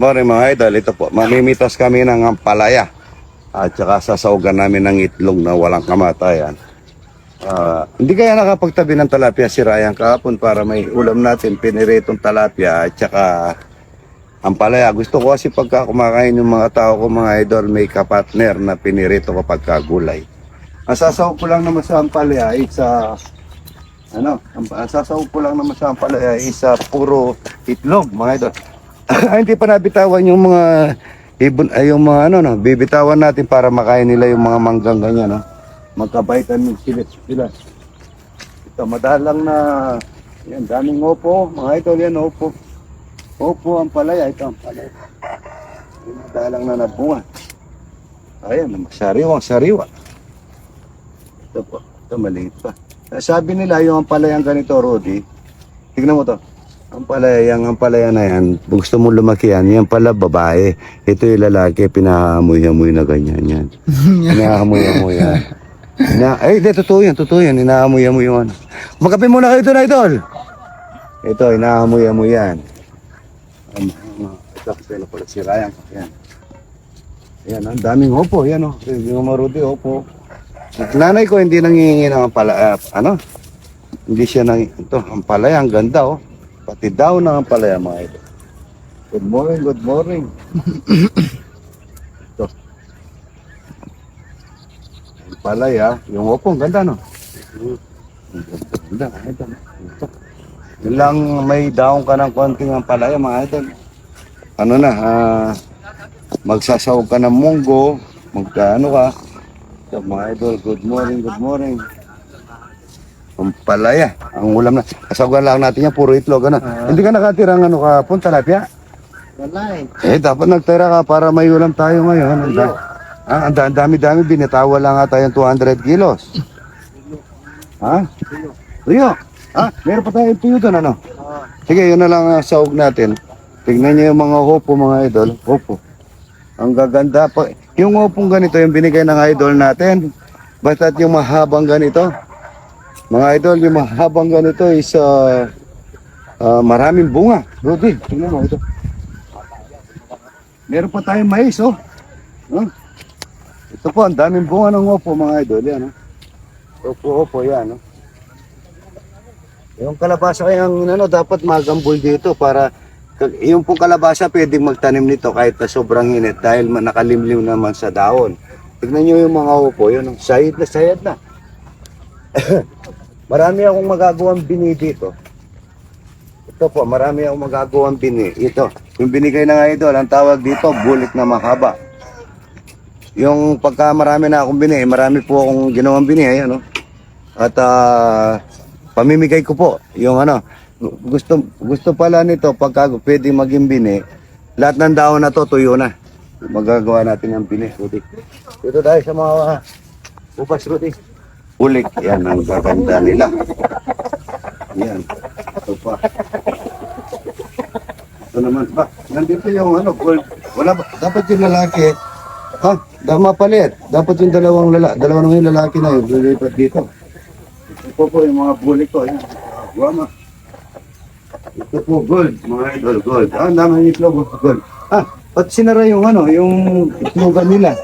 morning mga idol. Ito po, mamimitas kami ng ampalaya. At saka sasawgan namin ng itlog na walang kamatayan. Hindi kaya nakapagtabi ng talapia si Ryan kahapon para may ulam natin, piniritong talapia at saka ampalaya. Gusto ko kasi pagka kumakain yung mga tao ko mga idol, may kapatner na pinirito ko pagkagulay. Ang sasawag ko lang naman sa ampalaya ay sasawag ko lang naman sa ampalaya ay puro itlog mga idol. Hindi pa nabitawan yung mga yung mga bibitawan natin para makain nila yung mga manggang ganyan, no? Magka-vitamin sila. Ito, madalang na, yan, daming opo, mga idol, yan, opo. Opo, ang palaya, ito, ang palaya. Yung madalang na nabunga. Ayan, sariwang-sariwa. Ito po, ito maliit pa. Sabi nila, yung ampalayang ganito, Rudy, tignan mo to. Ang palaya na yan, gusto mo lumaki yan pala babae. Ito yung lalaki, pinahamoy-hamoy na ganyan yan. Pinahamoy-hamoy yan. Totoo yan, inahamoy-hamoy yung ano. Magkape muna kayo ito na idol. Ito, inahamoy-hamoy yan. Ito, pala pala si Ryan. Yan. Yan, ang daming opo, yan o. Yung marudi, opo. Nanay ko hindi nangihingi ng hindi siya ito, ang palaya, ang ganda o. Pati daw na ang palaya mga ito. Good morning. Ito. Ang palaya, yung opong ganda no? Ganda, ito. Yun lang may daong ka ng konting ang palaya mga ito. Magsasawag ka ng munggo, ka. Ito mga idol, good morning. Ang palaya, ang ulam na. Kasawagan lang natin yan, puro itlog. Hindi ka nakatirang kahapon, talapia? Wala Dapat nagtira ka para may ulam tayo ngayon. Ang dami-dami, binitawa lang nga tayong 200 kilos. Rio? Meron pa tayong tuyo doon, ano? Sige, yun na lang ang sahog natin. Tignan niyo yung mga hopo, mga idol. Hopo. Ang gaganda pa. Yung hopong ganito, yung binigay ng idol natin. Basta't yung mahabang ganito. Mga idol, yung mahabang ganito is maraming bunga. Rudy, tingnan mo ito. Meron pa tayong mais, oh. Ito po, ang daming bunga ng opo, mga idol. Yan, opo, yan. Yung kalabasa kayang dapat magambol dito para yung pong kalabasa pwedeng magtanim nito kahit na sobrang init dahil nakalimlim naman sa daon. Tignan nyo yung mga opo, yun, sayad na. Marami akong magagawang bini dito. Ito po, marami akong magagawang bini. Ito, yung binigay ng idol, ang tawag dito, bulik na mahaba. Yung pagka marami na akong bini, marami po akong ginawang bini. Ayan, At pamimigay ko po. Yung gusto pala nito, pagka pwede maging bini, lahat ng daon na to, tuyo na. Magagawa natin ang bini, Rudy. Dito tayo sa mga ubas, Rudy. Bulik, yan ang gaganda nila. Yan. Ito pa. Ito naman. Nandito yung gold. Wala ba? Dapat yung lalaki. Mapalit. Dapat yung dalawa ng lalaki na yun. Lilipat dito. Ito po yung mga bulik ko. Yan. Guama. Ito po gold. Mga idol, gold. Ang dami yung itlog. Gold. Ba't sinara yung yung itlogan nila?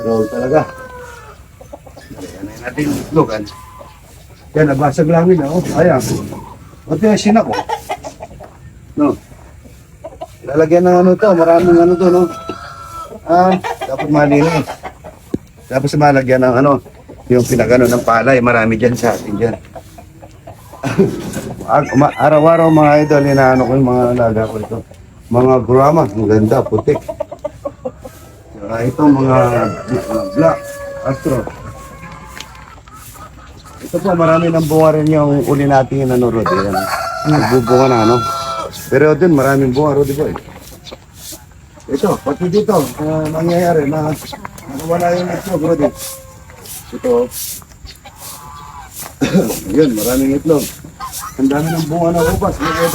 Pero talaga. Natin itlogan. Yan, nabasag lang nila. Ayan. Pati yung sinak ko. Lalagyan ng to. Maraming to, no? Dapat malinis. Dapat malagyan ng yung pinagano ng palay. Marami dyan sa atin dyan. Araw-araw mga idol, inaano ko yung mga alaga ko ito. Mga grama. Ang ganda, putik. Ito mga black. Astro. Ito po, marami ng bunga rin yung uli natin yung Rudy. Yan. Nagbubunga na, Pero din, maraming bunga, Rudy boy. Ito, pati dito, nangyayari na wala yung itlog, Rudy. Ito. Yun, maraming itlog. Ang dami ng bunga na ubas. Ito.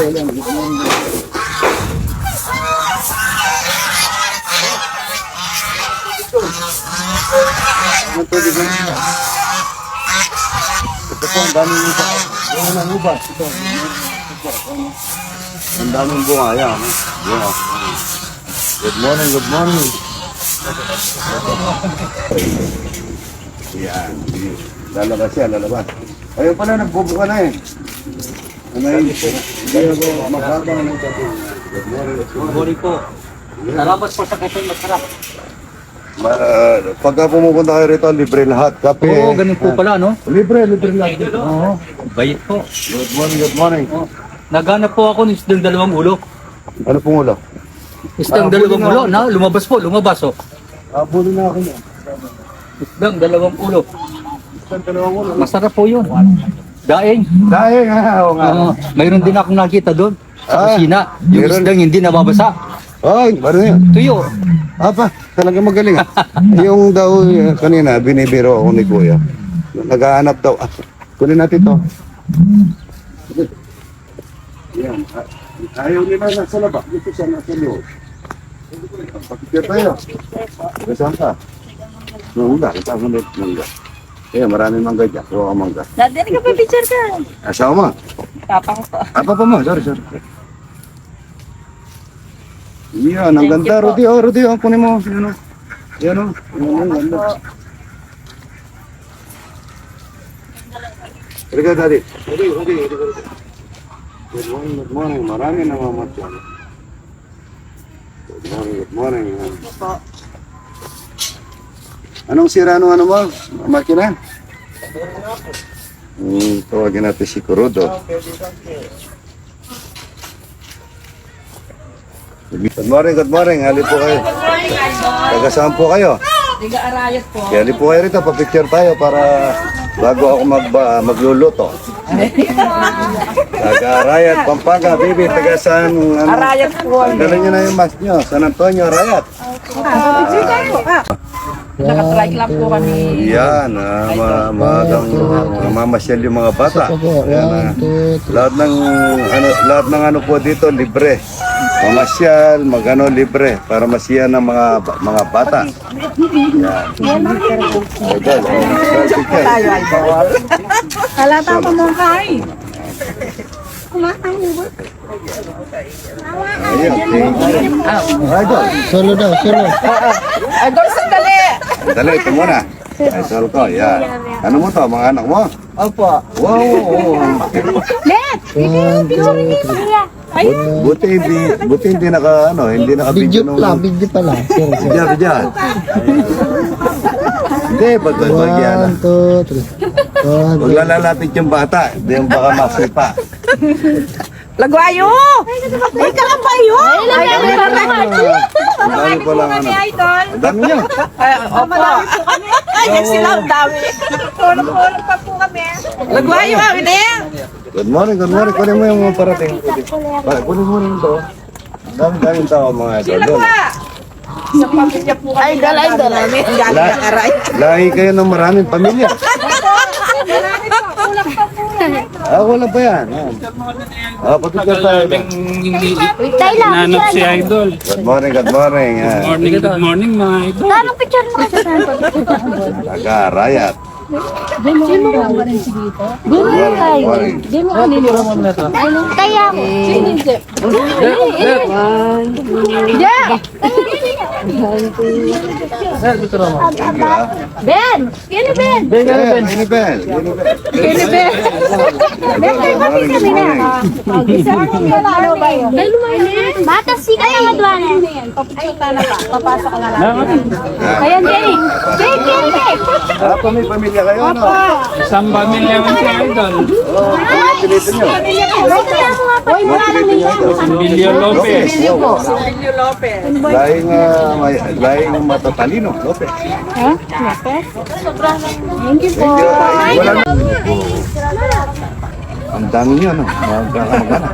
Ito po, ang dami ng ubas. Ito. Ang daming bunga, yan. Yeah. Good morning, good morning. Yan. Lalabas yan, lalabas. Ayun pala, nagbubuka na eh. Ano yun? Kaya ko, makabang ng kape. Good morning. Good morning po. Salamat po sa kape, masarap. Pagka pumupunta kayo rito, libre lahat. Kape. Oo, ganun po pala, no? Libre lahat. Oo, bayit po. Good morning, good morning. Naghanap po ako ng isdang dalawang ulo. Ano pong ulo? Isdang dalawang ulo, na lumabas po, lumabas oh. Abuli na ako niya. Isdang dalawang ulo. Isang dalawang ulo. Masarap po yun. Daing. Dahil nga, oo nga. Mayroon din akong nakita doon sa kusina. Yung meron. isdang hindi nababasa. Ay, ano yan? Tuyo. Apa, talaga magaling ah. Yung daw kanina, binibiro ako ni Kuya. Naghahanap daw. Kunin natin to. Yan. Ayaw nila nasa labas. Dito siya nasa loob. Pakikir tayo. Saan ka? Mangga. Kita mo ulit mangga. Kaya maraming mangga dyan. Kuha ka mangga. Dati ka pa picture ka. Asawa mo? Papa ko po. Apa pa mo? Sorry. Yan, ang ganda. Rudy, kunin mo. Yan o. Yan o. Ang ganda. Halika, Daddy. Rudy. Good morning. Marami na mamatyan. Good morning. Anong sira nung ano mo? Makina? Tawagin natin si Kurudo. Good morning. Hali po kayo. Taga saan po kayo? Diga Arayat po. Hali po kayo rito. Pa-picture tayo para bago ako magluluto. Taga Arayat, Pampanga. Baby, taga saan? Arayat po. Dala nyo na yung mask nyo. San Antonio, Arayat. Picture tayo. Nakatrike lang po kami. Yan, mamasyal yung mga bata. Yan, lahat ng ano po dito libre. Mamasyal, libre para masiya ng mga bata. Yan. Idol, picture. Tayo, idol. Halata pa mo kay. Ayun, idol. Solo daw, solo. Idol, sandali. Dali, ito muna. Idol ko, yan. Ano mo to, mga anak mo? Opo. Wow. Let! Picture niyo siya. Buti hindi Video nung... lang, video pala. Sir, sir. Bidya. Hindi, pag yan. 1, 2, 3. Huwag lalalapit yung bata. Hindi yung baka masipa. Lagwayo! Ay, kalabayo! Ay, Ang dami pa lang ano. Ang dami nyo. Opo. Ay, sila ang dami. Tulong-tulong pa po kami. Lagwayo, hindi. Good morning. Kunin mo yung mga parating. Kunin mo rin ito. Ang daming tao mga ito. Sila po sa pamilya po kami. Ay, idol. Lahi kayo ng maraming pamilya. Wala pa yan. Pagkakita tayo. Nanap si Idol. Good morning. Good morning mga Idol. Anong picture mo kasi saan? Taga-Arayat. Kaya ako. Ben! Kini Ben! Ini Ben. Kini Ben! Ben, kayo kami kami na. Bata si kaya madwan. Papasok ka na lang. Ayan, Jay. Jay, kini Ben! May pamilya kayo, no? Isang pamilya man si Idol. Ano pinito nyo? Uy, wala lang nito. Emilio Lopez. Emilio Lopez. Lahing matatalino, Lopez. Ha? Lopez? Thank you po. Wala ang dami nyo, no? Magkakamagana.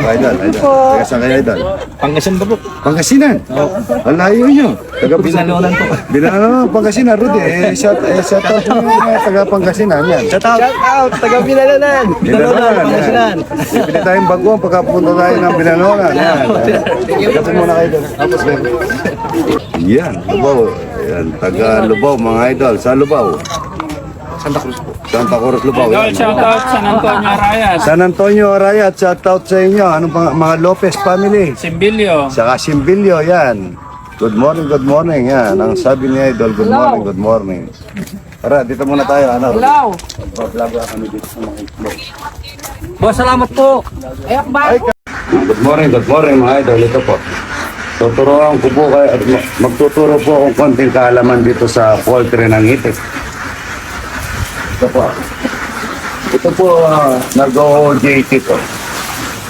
Idol. Taga saan kayo, Idol? Pangasinan ba po? Pangasinan? Ang layo nyo. Taga Binanonan po. Pangasinan, Rudy. Shout out nyo mga taga Pangasinan. Yan. Shout out, taga Binanonan. Binanonan. Bibili tayong bagoong pagkapunta tayo ng Binanonan. Yan. Kapit muna kayo doon. Yan, Lubao. Yan, taga Lubao, mga idol. Sa Lubao. Santa Cruz Lubao. Idol, Yan. shout out San Antonio Arayas. San Antonio Arayat, shout out sa inyo. Anong mga Lopez family? Simbilio. Saka Simbilio, yan. Good morning, yan. Ang sabi niya, Idol, good morning. Tara, dito muna tayo. Ano? Hello. Magpa-vlog kami dito sa mga itlog. Boss, salamat po. Good morning mga Idol. Ito po. Tuturuan ko po kayo, magtuturo po akong konting kaalaman dito sa poultry ng itik. Ito po. Ito po, nag-OJT po.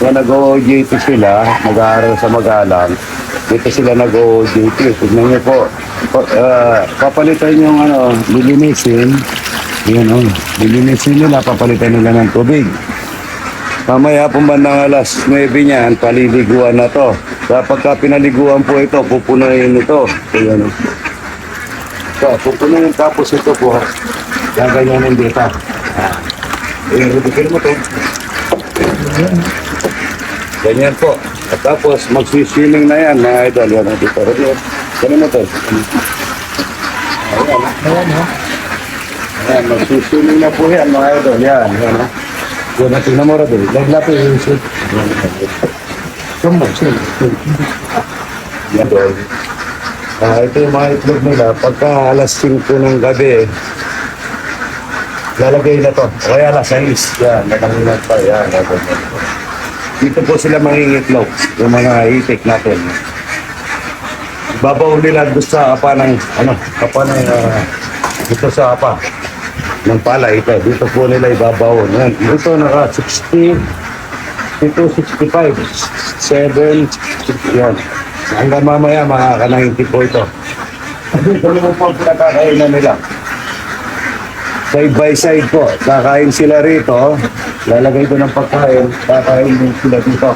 Kaya nag-OJT sila, mag-aaral sa Magalang. Dito sila nag-OJT. Tignan niyo po. Papalitan yung lilinisin. Yan lilinisin nila, papalitan nila ng tubig. Mamaya po bandang alas 9 niyan, paliliguan na to. Kapag pinaliguan po ito, pupunuin ito. Ayan. So, pupunuin tapos ito po. Gaganyanin dito. Ayan, rubikin mo to. Ganyan po. At tapos, magsiswimming na yan, mga idol. Yan, dito. Ganyan mo to. Ayan, magsiswimming na po yan, mga idol. Yan, yan. Yan, natin na mo rin. Laglapi yung shoot. Come on, shoot. Yan, idol. Ito yung mga itlog nila. Pagka alas 5 ng gabi, lalagay na to. O kaya alas 6. Yan, nakanginan pa. Yan, dito po sila mangingitlog. Yung mga itik natin. Babaw nila doon sa apa ng, dito sa apa ng pala ito. Dito po nila ibabaw. Yan. Ito naka 60, ito 65, 7, 6, yan. Hanggang mamaya makaka-90 po ito. Dito naman po pinakakainan nila. Side by side po. Kakain sila rito. Lalagay ko ng pagkain. Kakain din sila dito.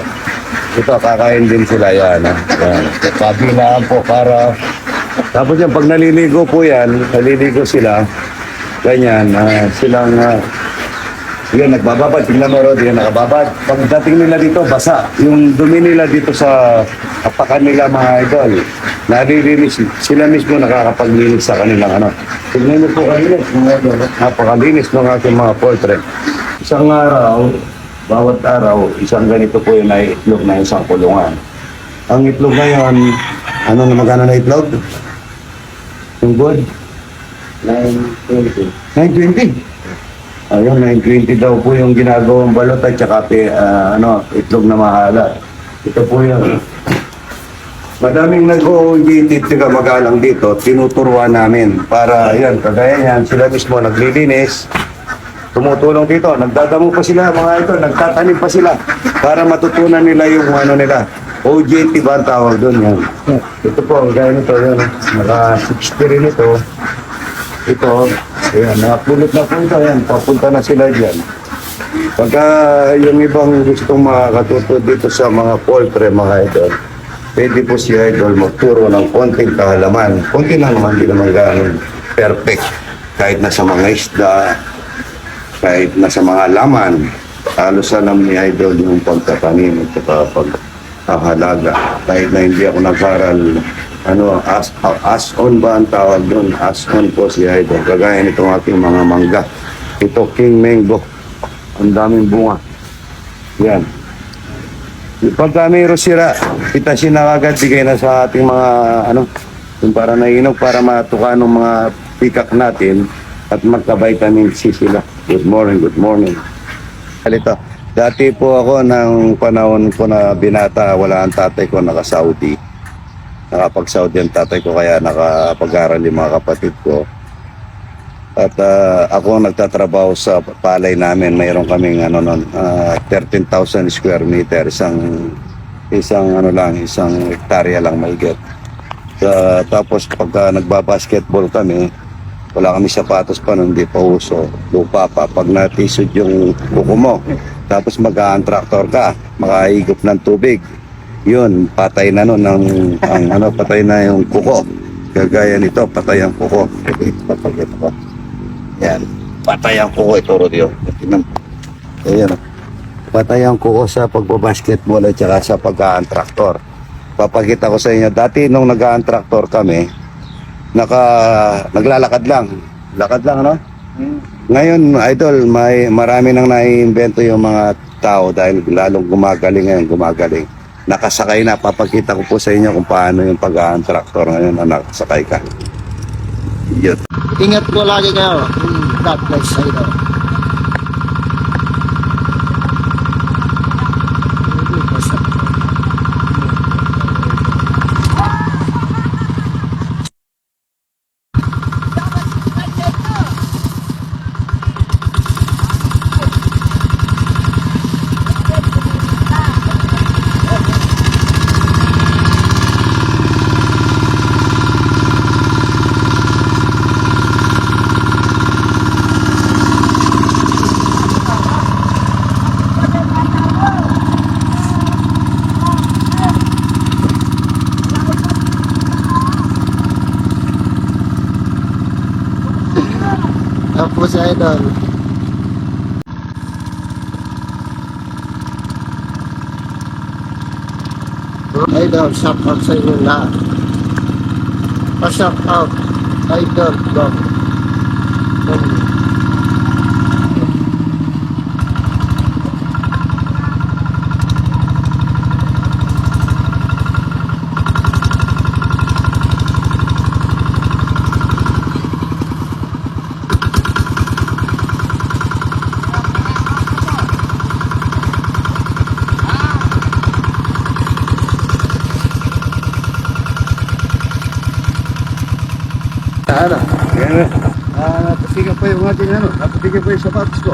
Ito, kakain din sila. Yan. Yan. Kabilaan po para... Tapos yan, pag naliligo po yan, naliligo sila, ganyan, silang... yan, nagbababad. Tingnan mo, Rod. Yan, nakababad. Pagdating nila dito, basa. Yung dumi nila dito sa apakan nila, mga idol. Nalilinis. Sila mismo nakakapaglinis sa kanilang Tingnan mo po kalinis, mga idol. Napakalinis ng ating mga poultry. Isang araw, bawat araw, isang ganito po yung naiitlog na isang kulungan. Ang itlog ngayon, magkano na itlog? Yung good? 920. 920? Ayun, 920 daw po yung ginagawang balot at saka itlog na mahala. Ito po yun. Madaming nag-OJT Magalang dito, tinuturuan namin para yan, kagaya yan, sila mismo naglilinis, tumutulong dito, nagdadamo pa sila mga ito, nagtatanim pa sila para matutunan nila yung nila. OJT ba ang tawag doon yan? Ito po, gaya nito, yun, naka-60 rin ito. Ito, ayan, nakapulot na po ito, yan, papunta na sila dyan. Pagka yung ibang gustong makakatuto dito sa mga poultry, mga idol, pwede po si Idol magturo ng konting kahalaman. Konti lang naman, hindi naman gano'n perfect. Kahit na sa mga isda, kahit na sa mga laman, halos alam ni Idol yung pagtatanim at pag-halaga. Kahit na hindi ako nag-aral, as-on ba ang tawag doon? As-on po si Idol. Kagaya nitong ating mga mangga. Ito, King Mango. Ang daming bunga. Yan. Pagka mayroon sira, pitasin na agad, bigay na sa ating mga, yung para nainog, para matuka ng mga pikak natin at magka-vitamin C sila. Good morning, good morning. Halito, dati po ako ng panahon ko na binata, wala ang tatay ko, naka-Saudi. Nakapag-Saudi ang tatay ko, kaya nakapag-aral yung mga kapatid ko. At ako nagtatrabaho sa palay namin. Mayroon kaming 13,000 square meter, isang hektarya lang maigit. Tapos pagka nagbabasketball kami, wala kami sapatos pa nun, hindi pa uso, lupa pa. Pag natisod yung kuko mo, tapos mag-a-tractor ka, makahigop ng tubig, yun, patay na nun patay na yung kuko. Kagaya nito, patay ang kuko. Papagito ko. Yan, patay ang kuko ito, Rodio. Ayan, patay ang kuko sa pagbabasketball at saka sa pag-a-traktor. Papakita ko sa inyo, dati nung nag-a-traktor kami, naglalakad lang. Lakad lang, Ngayon, idol, marami nang naiimbento yung mga tao dahil lalong gumagaling ngayon, gumagaling. Nakasakay na, papakita ko po sa inyo kung paano yung pag-traktor ngayon na nakasakay ka. Yun. Ingat po lagi kayo. God bless idol. Tapos idol. Idol, shout out sa inyo lahat. Pa-shout out. Idol, go. Ano? Yan na. Napasigan pa yung ating ano, napasigan pa yung sapatos ko.